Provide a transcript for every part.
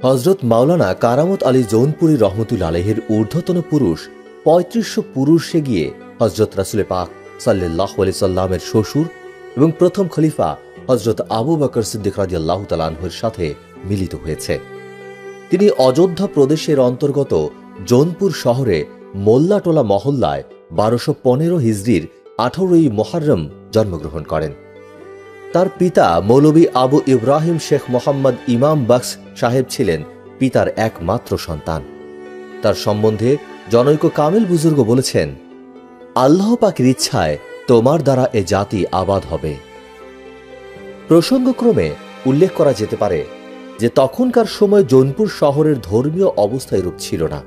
হজরত মাওলানা কারামত আলী জৌনপুরী রহমতুল্লাহ আলাইহির ঊর্ধ্বতন পুরুষ ৩৫০০ পুরুষে গিয়ে হজরত রাসূল পাক সাল্লাল্লাহু আলাইহি সাল্লামের শ্বশুর এবং প্রথম খলিফা হজরত আবু বকর সিদ্দিক রাদিয়াল্লাহু তাআলা আনহুর সাথে মিলিত হয়েছে। তিনি অযোধ্যা প্রদেশের অন্তর্গত জৌনপুর শহরে মোল্লাটোলা মহল্লায় ১২১৫ হিজরির ১৮ই মুহররম জন্মগ্রহণ করেন। তার পিতা মৌলভী আবু ইব্রাহিম শেখ মোহাম্মদ ইমাম বখশ সাহেব ছিলেন পিতার একমাত্র সন্তান। তার সম্বন্ধে জনৈক কামিল বুজুর্গ বলেছেন, আল্লাহ পাকের ইচ্ছায় তোমার দ্বারা এ জাতি আবাদ হবে। প্রসঙ্গক্রমে উল্লেখ করা যেতে পারে যে তখনকার সময় জৌনপুর শহরের ধর্মীয় অবস্থা এরূপ ছিল না।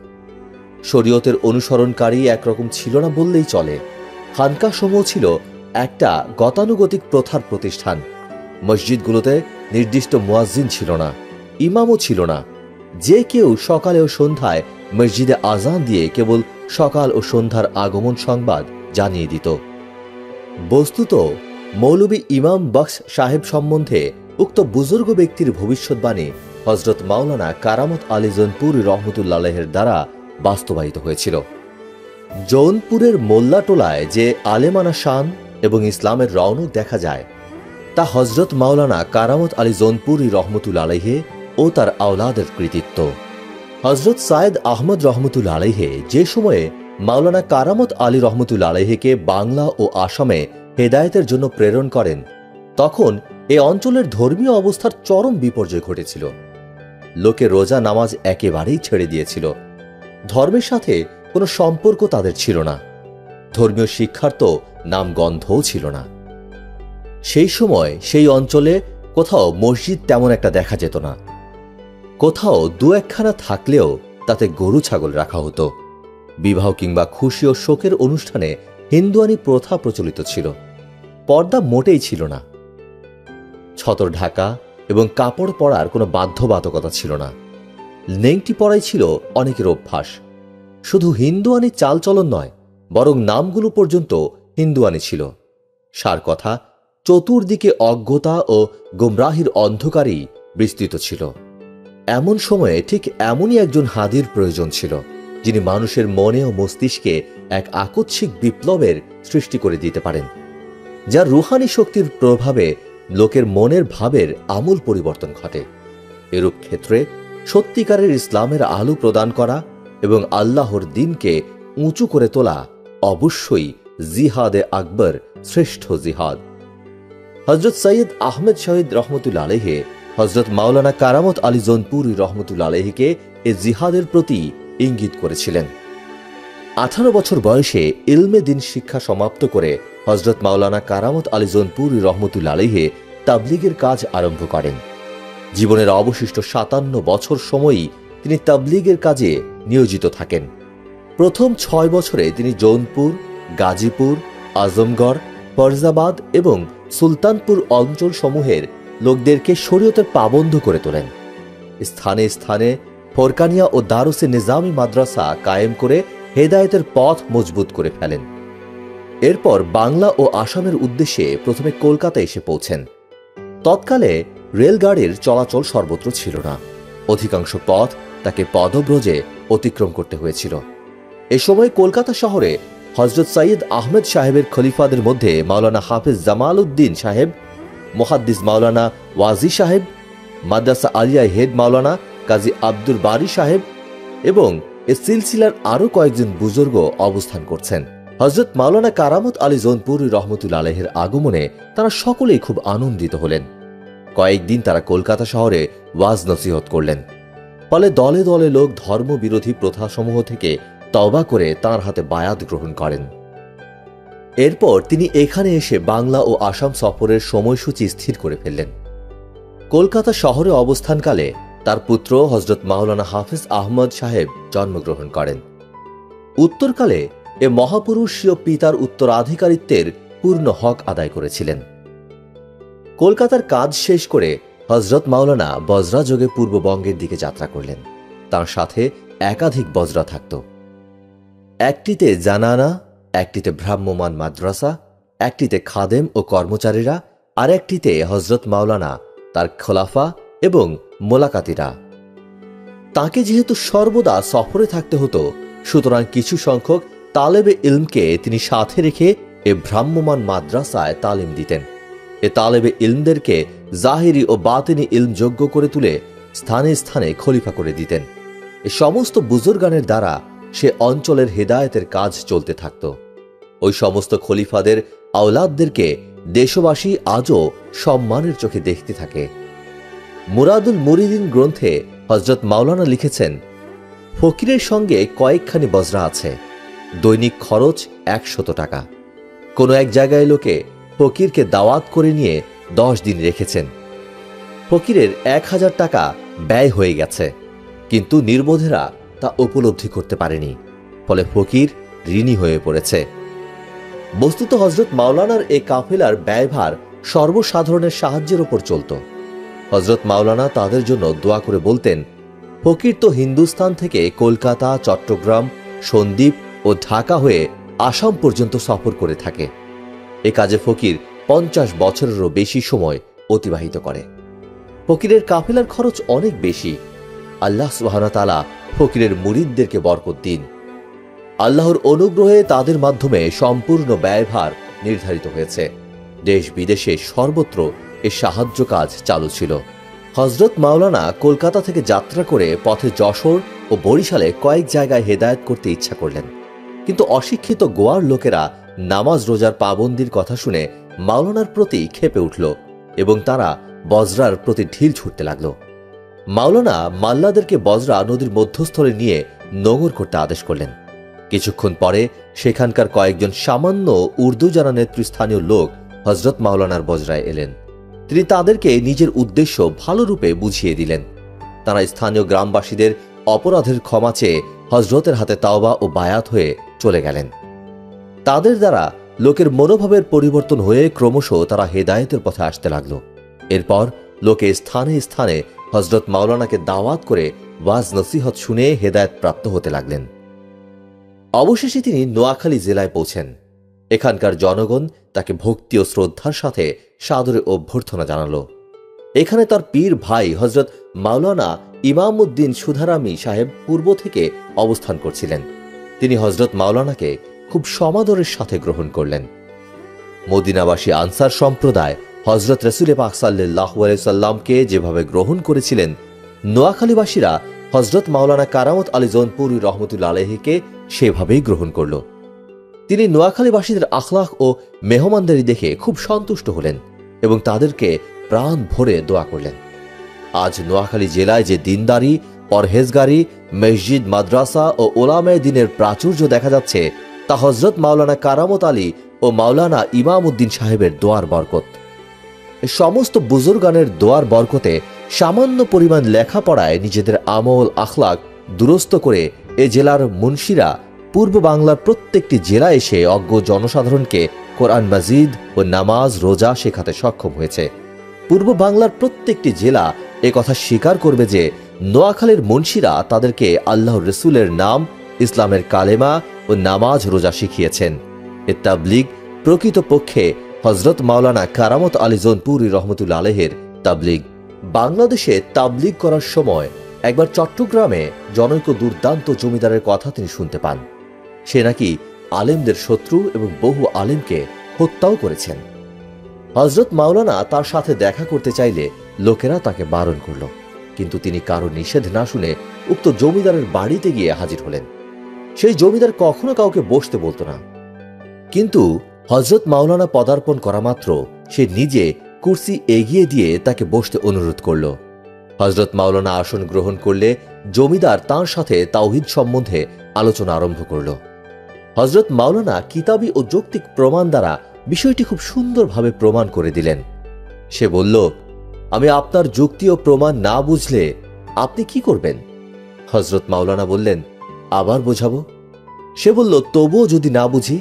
শরীয়তের অনুসরণকারী একরকম ছিল না বললেই চলে। খানকাসমূহ ছিল একটা গতানুগতিক প্রথার প্রতিষ্ঠান। মসজিদগুলোতে নির্দিষ্ট মুয়াজ্জিন ছিল না, ইমামও ছিল না। যে কেউ সকালে ও সন্ধ্যায় মসজিদে আজান দিয়ে কেবল সকাল ও সন্ধ্যার আগমন সংবাদ জানিয়ে দিত। বস্তুত মৌলভী ইমাম বখশ সাহেব সম্বন্ধে উক্ত বুজুর্গ ব্যক্তির ভবিষ্যৎবাণী হজরত মাওলানা কারামত আলী জৌনপুরী রহমতুল্লাহ আলাইহির দ্বারা বাস্তবায়িত হয়েছিল। জৌনপুরের মোল্লাটোলায় যে আলেমানা শান এবং ইসলামের রওনক দেখা যায় তা হজরত মাওলানা কারামত আলী জৌনপুরী রহমতুল্লাহ আলাইহি ও তার আওলাদের কৃতিত্ব। হজরত সায়েদ আহমদ রহমতুল্লাহ আলাইহি যে সময়ে মাওলানা কারামত আলী রহমতুল্লাহ আলাইহিকে বাংলা ও আসামে হেদায়েতের জন্য প্রেরণ করেন, তখন এ অঞ্চলের ধর্মীয় অবস্থার চরম বিপর্যয় ঘটেছিল। লোকে রোজা নামাজ একেবারেই ছেড়ে দিয়েছিল। ধর্মের সাথে কোনো সম্পর্ক তাদের ছিল না। ধর্মীয় শিক্ষার তো নামগন্ধও ছিল না। সেই সময় সেই অঞ্চলে কোথাও মসজিদ তেমন একটা দেখা যেত না। কোথাও দু একখানা থাকলেও তাতে গরু ছাগল রাখা হতো। বিবাহ কিংবা খুশি ও শোকের অনুষ্ঠানে হিন্দুয়ানি প্রথা প্রচলিত ছিল। পর্দা মোটেই ছিল না। ছতর ঢাকা এবং কাপড় পরার কোনো বাধ্যবাধকতা ছিল না। নেংটি পরাই ছিল অনেকের অভ্যাস। শুধু হিন্দুয়ানি চালচলন নয়, বরং নামগুলো পর্যন্ত হিন্দুয়ানি ছিল। সার কথা, চতুর্দিকে অজ্ঞতা ও গোমরাহির অন্ধকারই বিস্তৃত ছিল। এমন সময়ে ঠিক এমনই একজন হাদির প্রয়োজন ছিল, যিনি মানুষের মনে ও মস্তিষ্কে এক আকস্মিক বিপ্লবের সৃষ্টি করে দিতে পারেন, যার রুহানি শক্তির প্রভাবে লোকের মনের ভাবের আমূল পরিবর্তন ঘটে। এরূপ ক্ষেত্রে সত্যিকারের ইসলামের আলো প্রদান করা এবং আল্লাহর দ্বীনকে উঁচু করে তোলা অবশ্যই জিহাদে আকবর শ্রেষ্ঠ জিহাদ। হজরত সৈয়দ আহমেদ শহীদ রহমতুল্লাহ আলাইহি হজরত মাওলানা কারামত আলী জৌনপুরী রহমতুল্লাহ আলাইহিকে এ জিহাদের প্রতি ইঙ্গিত করেছিলেন। 18 বছর বয়সে ইলমে দিন শিক্ষা সমাপ্ত করে হজরত মাওলানা কারামত আলী জৌনপুরী রহমতুল্লাহ আলাইহি তাবলীগের কাজ আরম্ভ করেন। জীবনের অবশিষ্ট 57 বছর সময়ই তিনি তাবলীগের কাজে নিয়োজিত থাকেন। প্রথম 6 বছরে তিনি জৌনপুর, গাজীপুর, আজমগড়, ফরজাবাদ এবং সুলতানপুর অঞ্চল সমূহের লোকদেরকে শরীয়তের পাবন্ধ করে তোলেন। স্থানে স্থানে ফরকানিয়া ও দারুসে নিজামী মাদ্রাসা কায়েম করে হেদায়েতের পথ মজবুত করে ফেলেন। এরপর বাংলা ও আসামের উদ্দেশ্যে প্রথমে কলকাতা এসে পৌঁছেন। তৎকালে রেলগাড়ির চলাচল সর্বত্র ছিল না। অধিকাংশ পথ তাকে পদব্রজে অতিক্রম করতে হয়েছিল। এ সময় কলকাতা শহরে হজরত সৈয়দ আহমেদ সাহেবের খলিফাদের মধ্যে মাওলানা হাফিজ জামাল উদ্দিন সাহেব, মুহাদ্দিস মাওলানা ওয়াজি সাহেব, মাদ্রাসা আলিয়া হেড মাওলানা কাজী আব্দুল বারী সাহেব এবং এ সিলসিলার আরও কয়েকজন বুজুর্গ অবস্থান করছেন। হজরত মাওলানা কারামত আলী জৌনপুরী রহমতুল্লাহ আলাইহির আগমনে তারা সকলেই খুব আনন্দিত হলেন। কয়েকদিন তারা কলকাতা শহরে ওয়াজ নসিহত করলেন। ফলে দলে দলে লোক ধর্মবিরোধী প্রথাসমূহ থেকে তওবা করে তাঁর হাতে বায়াত গ্রহণ করেন। এরপর তিনি এখানে এসে বাংলা ও আসাম সফরের সময়সূচি স্থির করে ফেললেন। কলকাতা শহরে অবস্থানকালে তার পুত্র হজরত মাওলানা হাফিজ আহমদ সাহেব জন্মগ্রহণ করেন। উত্তরকালে এ মহাপুরুষীয় পিতার উত্তরাধিকারিত্বের পূর্ণ হক আদায় করেছিলেন। কলকাতার কাজ শেষ করে হজরত মাওলানা বজরাযোগে পূর্ববঙ্গের দিকে যাত্রা করলেন। তার সাথে একাধিক বজরা থাকত। একটিতে জানানা, একটিতে ভ্রাম্যমান মাদ্রাসা, একটিতে খাদেম ও কর্মচারীরা, আর একটিতে হজরত মাওলানা, তার খোলাফা এবং মোলাকাতিরা। তাকে যেহেতু সর্বদা সফরে থাকতে হতো, সুতরাং কিছু সংখ্যক তালেবে ইলমকে তিনি সাথে রেখে এ ভ্রাম্যমান মাদ্রাসায় তালিম দিতেন। এ তালেবে ইলমদেরকে জাহিরি ও বাতিনি ইলম যোগ্য করে তুলে স্থানে স্থানে খলিফা করে দিতেন। এ সমস্ত বুজুর্গানের দ্বারা সে অঞ্চলের হেদায়েতের কাজ চলতে থাকত। ওই সমস্ত খলিফাদের আওলাদদেরকে দেশবাসী আজও সম্মানের চোখে দেখতে থাকে। মুরাদুল মুরিদিন গ্রন্থে হযরত মাওলানা লিখেছেন, ফকিরের সঙ্গে কয়েকখানি বজরা আছে, দৈনিক খরচ 100 টাকা। কোনো এক জায়গায় লোকে ফকিরকে দাওয়াত করে নিয়ে 10 দিন রেখেছেন। ফকিরের 1000 টাকা ব্যয় হয়ে গেছে, কিন্তু নির্বোধেরা তা উপলব্ধি করতে পারেনি, ফলে ফকির ঋণী হয়ে পড়েছে। বস্তুত হযরত মাওলানার এই কাফেলার ব্যয়ভার সর্বসাধারণের সাহায্যের উপর চলত। হযরত মাওলানা তাদের জন্য দোয়া করে বলতেন, ফকির তো হিন্দুস্তান থেকে কলকাতা, চট্টগ্রাম, সন্দ্বীপ ও ঢাকা হয়ে আসাম পর্যন্ত সফর করে থাকে। এ কাজে ফকির 50 বছরেরও বেশি সময় অতিবাহিত করে। ফকিরের কাফেলার খরচ অনেক বেশি। আল্লাহ সুবহানাহু ওয়া তাআলা ফকিরের মুরিদদেরকে বরকত দিন। আল্লাহর অনুগ্রহে তাদের মাধ্যমে সম্পূর্ণ ব্যয়ভার নির্ধারিত হয়েছে। দেশ বিদেশে সর্বত্র এ সাহায্য কাজ চালু ছিল। হযরত মাওলানা কলকাতা থেকে যাত্রা করে পথে যশোর ও বরিশালে কয়েক জায়গায় হেদায়েত করতে ইচ্ছা করলেন, কিন্তু অশিক্ষিত গোয়ার লোকেরা নামাজ রোজার পাবন্দির কথা শুনে মাওলানার প্রতি ক্ষেপে উঠল এবং তারা বজরার প্রতি ঢিল ছুটতে লাগল। মাওলানা মাল্লাদেরকে বজরা নদীর মধ্যস্থলে নিয়ে নোঙর করতে আদেশ করলেন। কিছুক্ষণ পরে সেখানকার কয়েকজন সামান্য উর্দু জানা নেতৃস্থানীয় লোক হযরত মাওলানার বজরায় এলেন। তিনি তাদেরকে নিজের উদ্দেশ্য ভালোরূপে বুঝিয়ে দিলেন। তারা স্থানীয় গ্রামবাসীদের অপরাধের ক্ষমা চেয়ে হযরতের হাতে তাওবা ও বায়াত হয়ে চলে গেলেন। তাদের দ্বারা লোকের মনোভাবের পরিবর্তন হয়ে ক্রমশ তারা হেদায়েতের পথে আসতে লাগল। এরপর লোকে স্থানে স্থানে হযরত মাওলানাকে দাওয়াত করে ওয়াজ নসিহত শুনে হেদায়েত প্রাপ্ত হতে লাগলেন। অবশেষে তিনি নোয়াখালী জেলায় পৌঁছেন। এখানকার জনগণ তাকে ভক্তি ও শ্রদ্ধার সাথে সাদরে অভ্যর্থনা জানালো। এখানে তার পীর ভাই হযরত মাওলানা ইমামউদ্দিন সুধারামী সাহেব পূর্ব থেকে অবস্থান করছিলেন। তিনি হযরত মাওলানাকে খুব সমাদরের সাথে গ্রহণ করলেন। মদিনাবাসী আনসার সম্প্রদায় হযরত রাসূল পাক সাল্লাল্লাহু আলাইহি সাল্লামকে যেভাবে গ্রহণ করেছিলেন, নোয়াখালীবাসীরা হযরত মাওলানা কারামত আলী জৌনপুরী রহমতুল্লাহ আলাইহিকে সেভাবেই গ্রহণ করল। তিনি নোয়াখালীবাসীদের আখলাক ও মেহমানদারি দেখে খুব সন্তুষ্ট হলেন এবং তাদেরকে প্রাণ ভরে দোয়া করলেন। আজ নোয়াখালী জেলায় যে দিনদারি, পরহেজগারি, মসজিদ, মাদ্রাসা ও ওলামায়ে দ্বীনের প্রাচুর্য দেখা যাচ্ছে, তা হযরত মাওলানা কারামত আলী ও মাওলানা ইমামউদ্দিন সাহেবের দোয়ার বরকত। সমস্ত বুজুর্গানের দোয়ার বরকতে সামান্য পরিমাণ লেখাপড়ায় নিজেদের আমল আখলাক দুরস্ত করে এ জেলার মুন্সিরা পূর্ব বাংলার প্রত্যেকটি জেলা এসে অজ্ঞ জনসাধারণকে কোরআন মাজিদ ও নামাজ রোজা শেখাতে সক্ষম হয়েছে। পূর্ব বাংলার প্রত্যেকটি জেলা এ কথা স্বীকার করবে যে নোয়াখালীর মুন্সিরা তাদেরকে আল্লাহর রসুলের নাম, ইসলামের কালেমা ও নামাজ রোজা শিখিয়েছেন। এ তাবলিগ প্রকৃতপক্ষে হযরত মাওলানা কারামত আলী জৌনপুরী রহমতুল্লাহ আলাইহির তাবলিগ। বাংলাদেশে তাবলিগ করার সময় একবার চট্টগ্রামে জনৈক দুর্দান্ত জমিদারের কথা তিনি শুনতে পান। সে নাকি আলেমদের শত্রু এবং বহু আলেমকে হত্যাও করেছেন। হযরত মাওলানা তার সাথে দেখা করতে চাইলে লোকেরা তাকে বারণ করল, কিন্তু তিনি কারো নিষেধ না শুনে উক্ত জমিদারের বাড়িতে গিয়ে হাজির হলেন। সেই জমিদার কখনো কাউকে বসতে বলতো না, কিন্তু হযরত মাওলানা পদার্পণ করা মাত্র সে নিজে কুরসি এগিয়ে দিয়ে তাকে বসতে অনুরোধ করল। হযরত মাওলানা আসন গ্রহণ করলে জমিদার তাঁর সাথে তাওহীদ সম্বন্ধে আলোচনা আরম্ভ করল। হযরত মাওলানা কিতাবী ও যৌক্তিক প্রমাণ দ্বারা বিষয়টি খুব সুন্দরভাবে প্রমাণ করে দিলেন। সে বলল, আমি আপনার যুক্তি ও প্রমাণ না বুঝলে আপনি কি করবেন? হযরত মাওলানা বললেন, আবার বোঝাবো। সে বলল, তবুও যদি না বুঝি?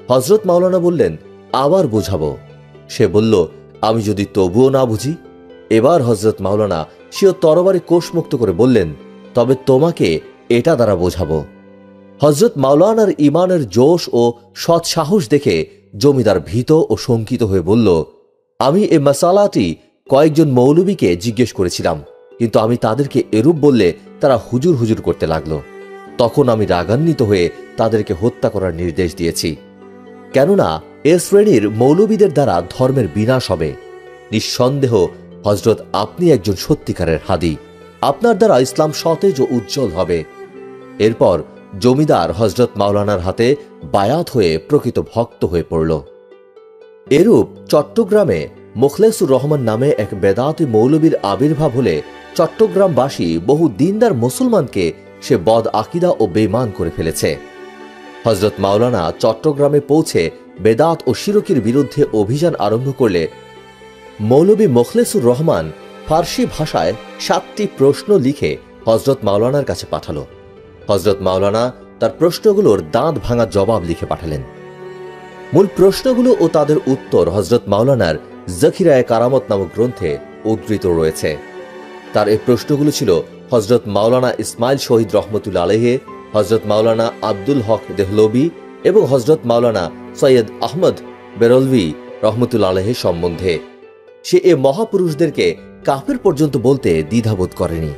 হযরত মাওলানা বললেন, আবার বোঝাবো। সে বলল, আমি যদি তবুও না বুঝি? এবার হযরত মাওলানা সেও তরবারি কোষমুক্ত করে বললেন, তবে তোমাকে এটা দ্বারা বোঝাবো। হযরত মাওলানার ইমানের জোশ ও সৎ সাহস দেখে জমিদার ভীত ও শঙ্কিত হয়ে বলল, আমি এ মাসালাটি কয়েকজন মৌলবীকে জিজ্ঞেস করেছিলাম, কিন্তু আমি তাদেরকে এরূপ বললে তারা হুজুর হুজুর করতে লাগলো। তখন আমি রাগান্বিত হয়ে তাদেরকে হত্যা করার নির্দেশ দিয়েছি, কেননা এ শ্রেণীর মৌলবীদের দ্বারা ধর্মের বিনাশ হবে। নিঃসন্দেহ হযরত আপনি একজন সত্যিকারের হাদী, আপনার দ্বারা ইসলাম সতেজ ও উজ্জ্বল হবে। এরপর জমিদার হযরত মাওলানার হাতে বায়াত হয়ে প্রকৃত ভক্ত হয়ে পড়ল। এরূপ চট্টগ্রামে মুখলেসুর রহমান নামে এক বেদাতি মৌলবীর আবির্ভাব হলে চট্টগ্রামবাসী বহু দিনদার মুসলমানকে সে বদ আকিদা ও বেঈমান করে ফেলেছে। হযরত মাওলানা চট্টগ্রামে পৌঁছে বেদাত ও শিরকির বিরুদ্ধে অভিযান আরম্ভ করলে মৌলবী মুখলেসুর রহমান ফার্সি ভাষায় 7টি প্রশ্ন লিখে হযরত মাওলানার কাছে পাঠালো। হযরত মাওলানা তার প্রশ্নগুলোর দাঁত ভাঙা জবাব লিখে পাঠালেন। মূল প্রশ্নগুলো ও তাদের উত্তর হযরত মাওলানার জখিরায়ে কারামত নামক গ্রন্থে উদ্ধৃত রয়েছে। তার এই প্রশ্নগুলো ছিল হযরত মাওলানা ইসমাইল শহীদ রহমতুল্লাহ আলাইহি, হযরত মাওলানা আব্দুল হক দেহলভী এবং হযরত মাওলানা সৈয়দ আহমদ বেরলভী রহমতুল্লাহ আলাইহি সম্বন্ধে। সে এ মহাপুরুষদেরকে কাফের পর্যন্ত বলতে দ্বিধাবোধ করেনি।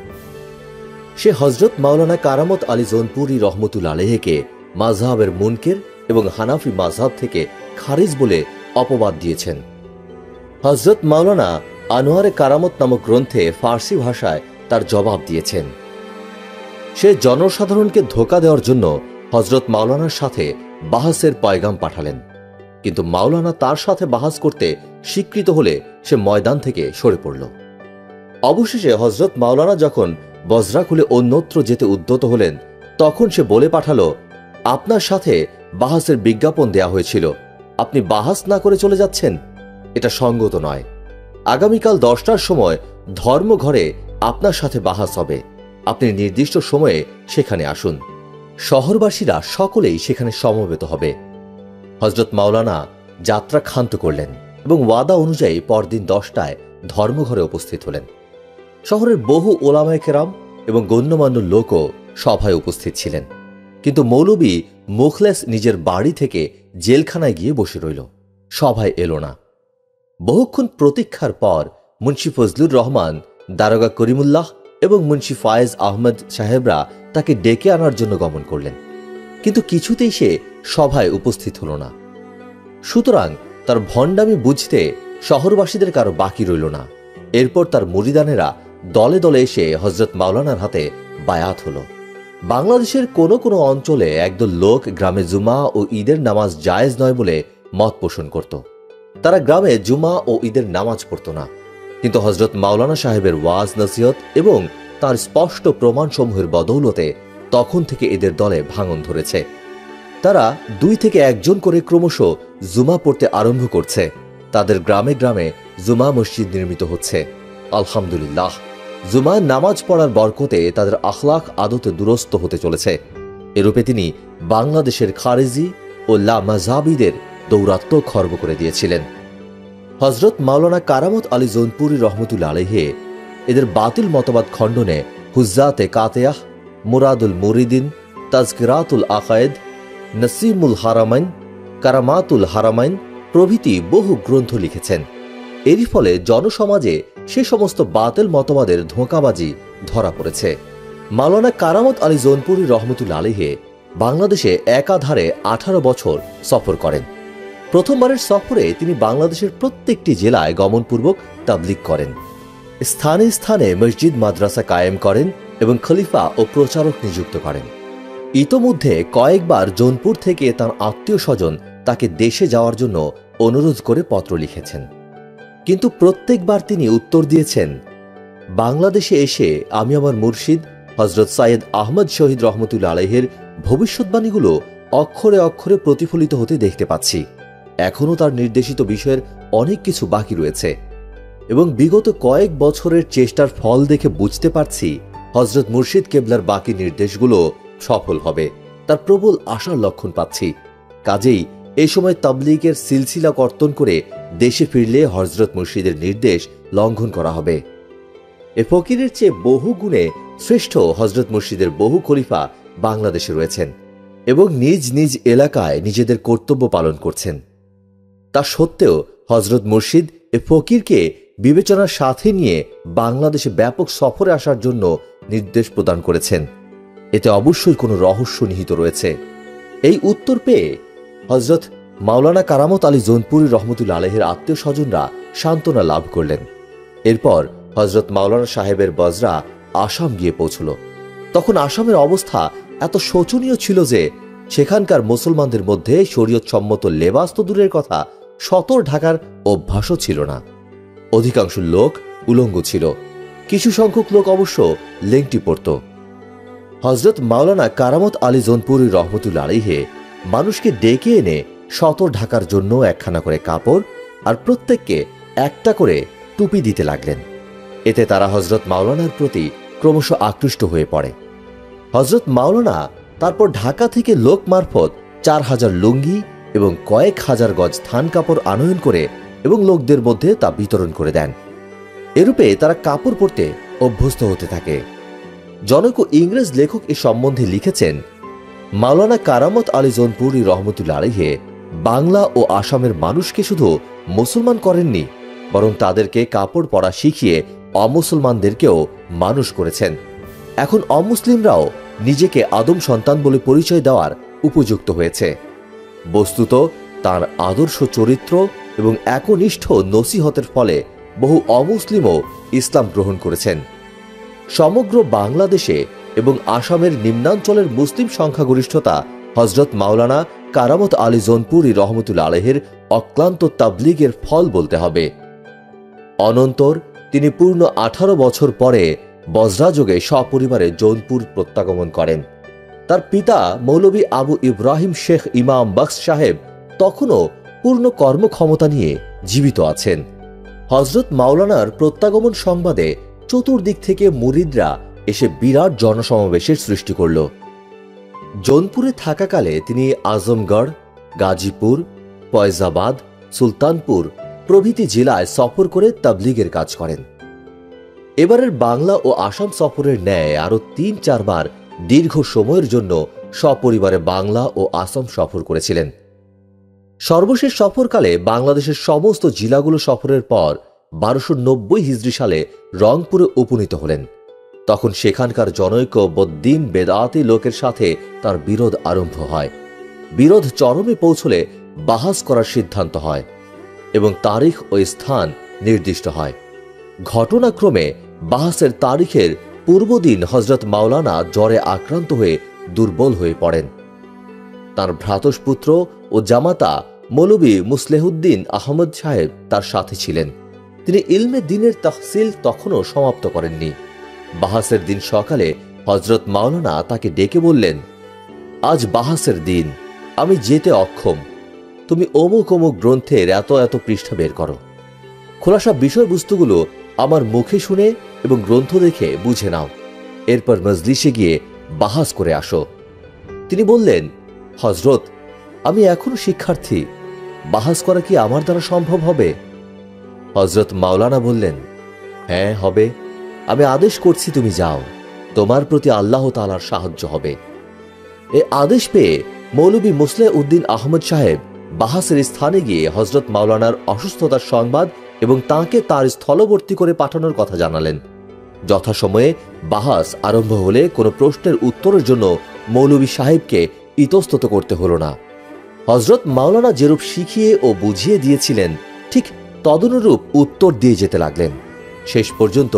সে হযরত মাওলানা কারামত আলী জৌনপুরী রহমতুল্লাহ আলাইহিকে মাযহাবের মুনকের এবং হানাফি মাযহাব থেকে খারিজ বলে অপবাদ দিয়েছেন। হযরত মাওলানা আনোয়ারে কারামত নামক গ্রন্থে ফার্সি ভাষায় তার জবাব দিয়েছেন। সে জনসাধারণকে ধোঁকা দেওয়ার জন্য হযরত মাওলানার সাথে বাহাসের পয়গাম পাঠালেন, কিন্তু মাওলানা তার সাথে বাহাস করতে স্বীকৃত হলে সে ময়দান থেকে সরে পড়ল। অবশেষে হযরত মাওলানা যখন বজরা খুলে অন্যত্র যেতে উদ্যত হলেন, তখন সে বলে পাঠালো, আপনার সাথে বাহাসের বিজ্ঞাপন দেয়া হয়েছিল, আপনি বাহাস না করে চলে যাচ্ছেন, এটা সঙ্গত নয়। আগামীকাল 10টার সময় ধর্মঘরে আপনার সাথে বাহাস হবে, আপনি নির্দিষ্ট সময়ে সেখানে আসুন। শহরবাসীরা সকলেই সেখানে সমবেত হবে। হযরত মাওলানা যাত্রা ক্ষান্ত করলেন এবং ওয়াদা অনুযায়ী পরদিন 10টায় ধর্মঘরে উপস্থিত হলেন। শহরের বহু ওলামায়ে কেরাম এবং গণ্যমান্য লোকও সভায় উপস্থিত ছিলেন, কিন্তু মৌলবী মুখলেস নিজের বাড়ি থেকে জেলখানায় গিয়ে বসে রইল, সভায় এলো না। বহুক্ষণ প্রতীক্ষার পর মুন্সি ফজলুর রহমান, দারোগা করিমুল্লাহ এবং মুন্সি ফায়েজ আহমদ সাহেবরা তাকে ডেকে আনার জন্য গমন করলেন, কিন্তু কিছুতেই সে সভায় উপস্থিত হল না। সুতরাং তার ভণ্ডামি বুঝতে শহরবাসীদের কারো বাকি রইল না। এরপর তার মুরিদানেরা দলে দলে এসে হযরত মাওলানার হাতে বায়াত হল। বাংলাদেশের কোনো কোনো অঞ্চলে একদল লোক গ্রামে জুমা ও ঈদের নামাজ জায়েজ নয় বলে মত পোষণ করত। তারা গ্রামে জুমা ও ঈদের নামাজ পড়ত না, কিন্তু হযরত মাওলানা সাহেবের ওয়াজ নসিহত এবং তার স্পষ্ট প্রমাণসমূহের বদৌলতে তখন থেকে এদের দলে ভাঙন ধরেছে। তারা 2 থেকে 1 জন করে ক্রমশ জুমা পড়তে আরম্ভ করছে। তাদের গ্রামে গ্রামে জুমা মসজিদ নির্মিত হচ্ছে। আলহামদুলিল্লাহ, জুমা নামাজ পড়ার বরকতে তাদের আখলাক আদতে দুরস্ত হতে চলেছে। এরূপে তিনি বাংলাদেশের খারেজি ও লা মাযহাবিদের দৌরাত্ম্য খর্ব করে দিয়েছিলেন। হযরত মাওলানা কারামত আলী জৌনপুরী রহমতুল্লাহ আলাইহি এদের বাতিল মতবাদ খণ্ডনে হুজ্জাতে কাতেয়াহ, মুরাদুল মুরিদিন, তাজকিরাতুল আকায়েদ, নসিমুল হারামাইন, কারামাতুল হারামাইন প্রভৃতি বহু গ্রন্থ লিখেছেন। এরই ফলে জনসমাজে সে সমস্ত বাতিল মতবাদের ধোঁকাবাজি ধরা পড়েছে। মাওলানা কারামত আলী জৌনপুরী রহমতুল্লাহ আলাইহি বাংলাদেশে একাধারে 18 বছর সফর করেন। প্রথমবারের সফরে তিনি বাংলাদেশের প্রত্যেকটি জেলায় গমনপূর্বক তাবলিগ করেন, স্থানে স্থানে মসজিদ মাদ্রাসা কায়েম করেন এবং খলিফা ও প্রচারক নিযুক্ত করেন। ইতোমধ্যে কয়েকবার জৌনপুর থেকে তার আত্মীয় স্বজন তাকে দেশে যাওয়ার জন্য অনুরোধ করে পত্র লিখেছেন, কিন্তু প্রত্যেকবার তিনি উত্তর দিয়েছেন, বাংলাদেশে এসে আমি আমার মুর্শিদ হযরত সাইয়েদ আহমদ শহীদ রহমতুল্লাহ আলাইহির ভবিষ্যৎবাণীগুলো অক্ষরে অক্ষরে প্রতিফলিত হতে দেখতে পাচ্ছি। এখনও তার নির্দেশিত বিষয়ের অনেক কিছু বাকি রয়েছে এবং বিগত কয়েক বছরের চেষ্টার ফল দেখে বুঝতে পারছি হযরত মুর্শিদ কেবলার বাকি নির্দেশগুলো সফল হবে। তার প্রবল আশার লক্ষণ পাচ্ছি। কাজেই এই সময় তাবলীগের সিলসিলা কর্তন করে দেশে ফিরলে হযরত মুর্শিদের নির্দেশ লঙ্ঘন করা হবে। এ ফকিরের চেয়ে বহু গুণে শ্রেষ্ঠ হযরত মুর্শিদের বহু খলিফা বাংলাদেশে রয়েছেন এবং নিজ নিজ এলাকায় নিজেদের কর্তব্য পালন করছেন। তা সত্ত্বেও হযরত মুর্শিদ এ ফকিরকে বিবেচনার সাথে নিয়ে বাংলাদেশে ব্যাপক সফরে আসার জন্য নির্দেশ প্রদান করেছেন। এতে অবশ্যই কোনো রহস্য নিহিত রয়েছে। এই উত্তর পেয়ে হজরত মাওলানা কারামত আলী জৌনপুরী রহমতুল্লাহ আলাইহির আত্মীয় স্বজনরা সান্ত্বনা লাভ করলেন। এরপর হজরত মাওলানা সাহেবের বজরা আসাম গিয়ে পৌঁছল। তখন আসামের অবস্থা এত শোচনীয় ছিল যে সেখানকার মুসলমানদের মধ্যে শরীয়ত সম্মত লেবাস তো দূরের কথা, সতর ঢাকার অভ্যাসও ছিল না। অধিকাংশ লোক উলঙ্গ ছিল, কিছু সংখ্যক লোক অবশ্য লেংটি পরত। হজরত মাওলানা কারামত আলী জৌনপুরী রহমতুল্লাহ আলাইহি মানুষকে ডেকে এনে সতর ঢাকার জন্য একখানা করে কাপড় আর প্রত্যেককে একটা করে টুপি দিতে লাগলেন। এতে তারা হজরত মাওলানার প্রতি ক্রমশ আকৃষ্ট হয়ে পড়ে। হজরত মাওলানা তারপর ঢাকা থেকে লোক মারফত 4000 লুঙ্গি এবং কয়েক হাজার গজ থান কাপড় আনয়ন করে এবং লোকদের মধ্যে তা বিতরণ করে দেন। এরূপে তারা কাপড় পরতে অভ্যস্ত হতে থাকে। জনৈক ইংরেজ লেখক এ সম্বন্ধে লিখেছেন, মাওলানা কারামত আলী জৌনপুরী রহমতুল্লাহ আলাইহি বাংলা ও আসামের মানুষকে শুধু মুসলমান করেননি, বরং তাদেরকে কাপড় পরা শিখিয়ে অমুসলমানদেরকেও মানুষ করেছেন। এখন অমুসলিমরাও নিজেকে আদম সন্তান বলে পরিচয় দেওয়ার উপযুক্ত হয়েছে। বস্তুত তার আদর্শ চরিত্র এবং একনিষ্ঠ নসিহতের ফলে বহু অমুসলিমও ইসলাম গ্রহণ করেছেন। সমগ্র বাংলাদেশে এবং আসামের নিম্নাঞ্চলের মুসলিম সংখ্যাগরিষ্ঠতা হজরত মাওলানা কারামত আলী জৌনপুরী রহমতুল্লাহ আলাইহির অক্লান্ত তাবলীগের ফল বলতে হবে। অনন্তর তিনি পূর্ণ 18 বছর পরে বজরাযোগে সপরিবারে জৌনপুর প্রত্যাগমন করেন। তার পিতা মৌলভী আবু ইব্রাহিম শেখ ইমাম বখশ সাহেব তখনও পূর্ণ কর্মক্ষমতা নিয়ে জীবিত আছেন। হজরত মাওলানার প্রত্যাগমন সংবাদে চতুর্দিক থেকে মুরিদরা এসে বিরাট জনসমাবেশের সৃষ্টি করল। জৌনপুরে থাকাকালে তিনি আজমগড়, গাজীপুর, ফয়জাবাদ, সুলতানপুর প্রভৃতি জেলায় সফর করে তাবলীগের কাজ করেন। এবারের বাংলা ও আসাম সফরের ন্যায় আরও 3-4 বার দীর্ঘ সময়ের জন্য সপরিবারে বাংলা ও আসাম সফর করেছিলেন। সর্বশেষ সফরকালে বাংলাদেশের সমস্ত জেলাগুলো সফরের পর 1290 হিজরি সালে রংপুরে উপনীত হলেন। তখন সেখানকার জনৈক বদ্দিন বেদাতি লোকের সাথে তার বিরোধ আরম্ভ হয়। বিরোধ চরমে পৌঁছলে বাহাস করার সিদ্ধান্ত হয় এবং তারিখ ও স্থান নির্দিষ্ট হয়। ঘটনাক্রমে বাহাসের তারিখের পূর্বদিন হজরত মাওলানা জ্বরে আক্রান্ত হয়ে দুর্বল হয়ে পড়েন। তার ভ্রাতুষ্পুত্র ও জামাতা মৌলভী মুসলেহুদ্দিন আহমদ সাহেব তার সাথে ছিলেন। তিনি ইলমে দ্বীনের তাহসিল তখনও সমাপ্ত করেননি। বাহাসের দিন সকালে হজরত মাওলানা তাকে ডেকে বললেন, আজ বাহাসের দিন, আমি যেতে অক্ষম। তুমি অমুক অমুক গ্রন্থের এত এত পৃষ্ঠা বের করো। খোলাসা বিষয়বস্তুগুলো আমার মুখে শুনে এবং গ্রন্থ দেখে বুঝে নাও। এরপর মজলিসে গিয়ে বাহাস করে আসো। তিনি বললেন, হজরত, আমি এখনো শিক্ষার্থী, বাহাস করা কি আমার দ্বারা সম্ভব হবে? হজরত মাওলানা বললেন, হ্যাঁ হবে, আমি আদেশ করছি তুমি যাও, তোমার প্রতি আল্লাহ তাআলার সাহায্য হবে। এ আদেশ পেয়ে মৌলভী মুসলেউদ্দিন আহমদ সাহেব বাহাসের স্থানে গিয়ে হজরত মাওলানার অসুস্থতার সংবাদ এবং তাঁকে তার স্থলবর্তী করে পাঠানোর কথা জানালেন। যথাসময়ে বাহাস আরম্ভ হলে কোনো প্রশ্নের উত্তরের জন্য মৌলভী সাহেবকে ইতস্তত করতে হল না। হজরত মাওলানা যেরূপ শিখিয়ে ও বুঝিয়ে দিয়েছিলেন ঠিক তদনুরূপ উত্তর দিয়ে যেতে লাগলেন। শেষ পর্যন্ত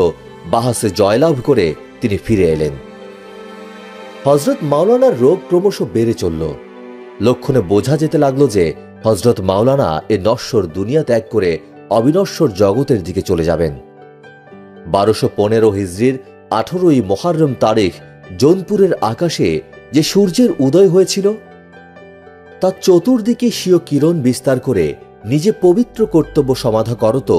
বাহাসে জয়লাভ করে তিনি ফিরে এলেন। হজরত মাওলানার রোগ ক্রমশ বেড়ে চলল। লক্ষণে বোঝা যেতে লাগলো যে হজরত মাওলানা এ নশ্বর দুনিয়া ত্যাগ করে অবিনশ্বর জগতের দিকে চলে যাবেন। 1215 হিজরির 18ই মুহররম তারিখ জৌনপুরের আকাশে যে সূর্যের উদয় হয়েছিল তা চতুর্দিকে স্বীয় কিরণ বিস্তার করে নিজে পবিত্র কর্তব্য সমাধা করত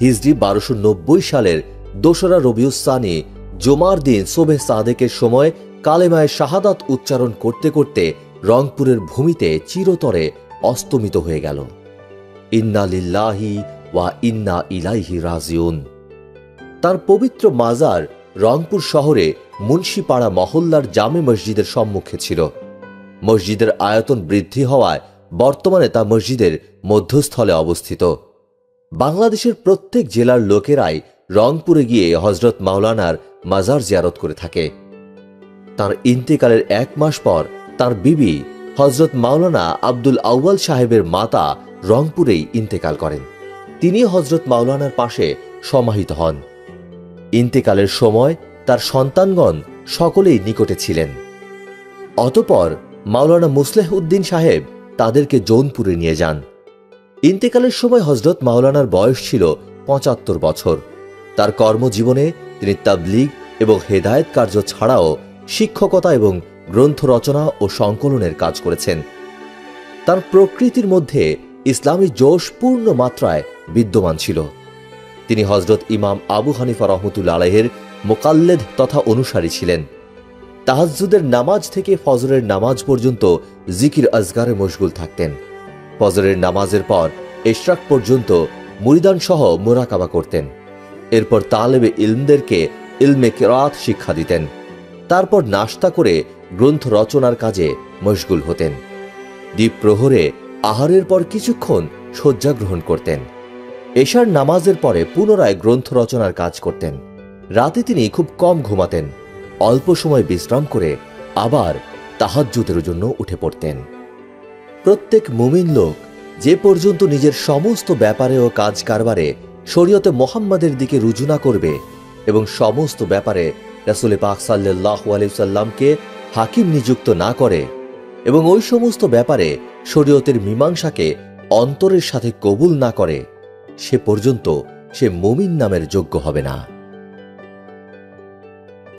হিজরি 1290 সালের 2রা রবিউস-সানি জুমার দিন সোবে সাদেকের সময় কালেমায়ে শাহাদাত উচ্চারণ করতে করতে রংপুরের ভূমিতে চিরতরে অস্তমিত হয়ে গেল। ইন্না লিল্লাহি ওয়া ইন্না ইলাইহি রাজিউন। তার পবিত্র মাজার রংপুর শহরে মুন্সিপাড়া মহল্লার জামে মসজিদের সম্মুখে ছিল। মসজিদের আয়তন বৃদ্ধি হওয়ায় বর্তমানে তা মসজিদের মধ্যস্থলে অবস্থিত। বাংলাদেশের প্রত্যেক জেলার লোকেরাই রংপুরে গিয়ে হজরত মাওলানার মাজার জিয়ারত করে থাকে। তার ইন্তেকালের 1 মাস পর তার বিবি হজরত মাওলানা আব্দুল আউয়াল সাহেবের মাতা রংপুরেই ইন্তেকাল করেন। তিনি হজরত মাওলানার পাশে সমাহিত হন। ইন্তেকালের সময় তার সন্তানগণ সকলেই নিকটে ছিলেন। অতঃপর মাওলানা মুসলেহ উদ্দিন সাহেব তাদেরকে জৌনপুরে নিয়ে যান। ইন্তেকালের সময় হজরত মাওলানার বয়স ছিল ৭৫ বছর। তার কর্মজীবনে তিনি তাবলীগ এবং হেদায়েত কার্য ছাড়াও শিক্ষকতা এবং গ্রন্থ রচনা ও সংকলনের কাজ করেছেন। তার প্রকৃতির মধ্যে ইসলামী জোশ পূর্ণ মাত্রায় বিদ্যমান ছিল। তিনি হজরত ইমাম আবু হানিফা রহমতুল্লাহ আলাইহির মোকাল্লেদ তথা অনুসারী ছিলেন। তাহাজ্জুদের নামাজ থেকে ফজরের নামাজ পর্যন্ত জিকির আজগারে মশগুল থাকতেন। ফজরের নামাজের পর ইশরাক পর্যন্ত মুরিদান সহ মুরাকাবা করতেন। এরপর তালেবে ইলমদেরকে ইলমে কিরাত শিক্ষা দিতেন। তারপর নাশতা করে গ্রন্থ রচনার কাজে মশগুল হতেন। দ্বীপ প্রহরে আহারের পর কিছুক্ষণ শয্যা গ্রহণ করতেন। এশার নামাজের পরে পুনরায় গ্রন্থ রচনার কাজ করতেন। রাতে তিনি খুব কম ঘুমাতেন। অল্প সময় বিশ্রাম করে আবার তাহাজ্জুদের জন্য উঠে পড়তেন। প্রত্যেক মুমিন লোক যে পর্যন্ত নিজের সমস্ত ব্যাপারে ও কাজ কারবারে শরীয়তে মুহাম্মাদের দিকে রুজু না করবে এবং সমস্ত ব্যাপারে রাসূল পাক সাল্লাল্লাহু আলাইহি সাল্লামকে হাকিম নিযুক্ত না করে এবং ওই সমস্ত ব্যাপারে শরীয়তের মীমাংসাকে অন্তরের সাথে কবুল না করে, সে পর্যন্ত সে মুমিন নামের যোগ্য হবে না।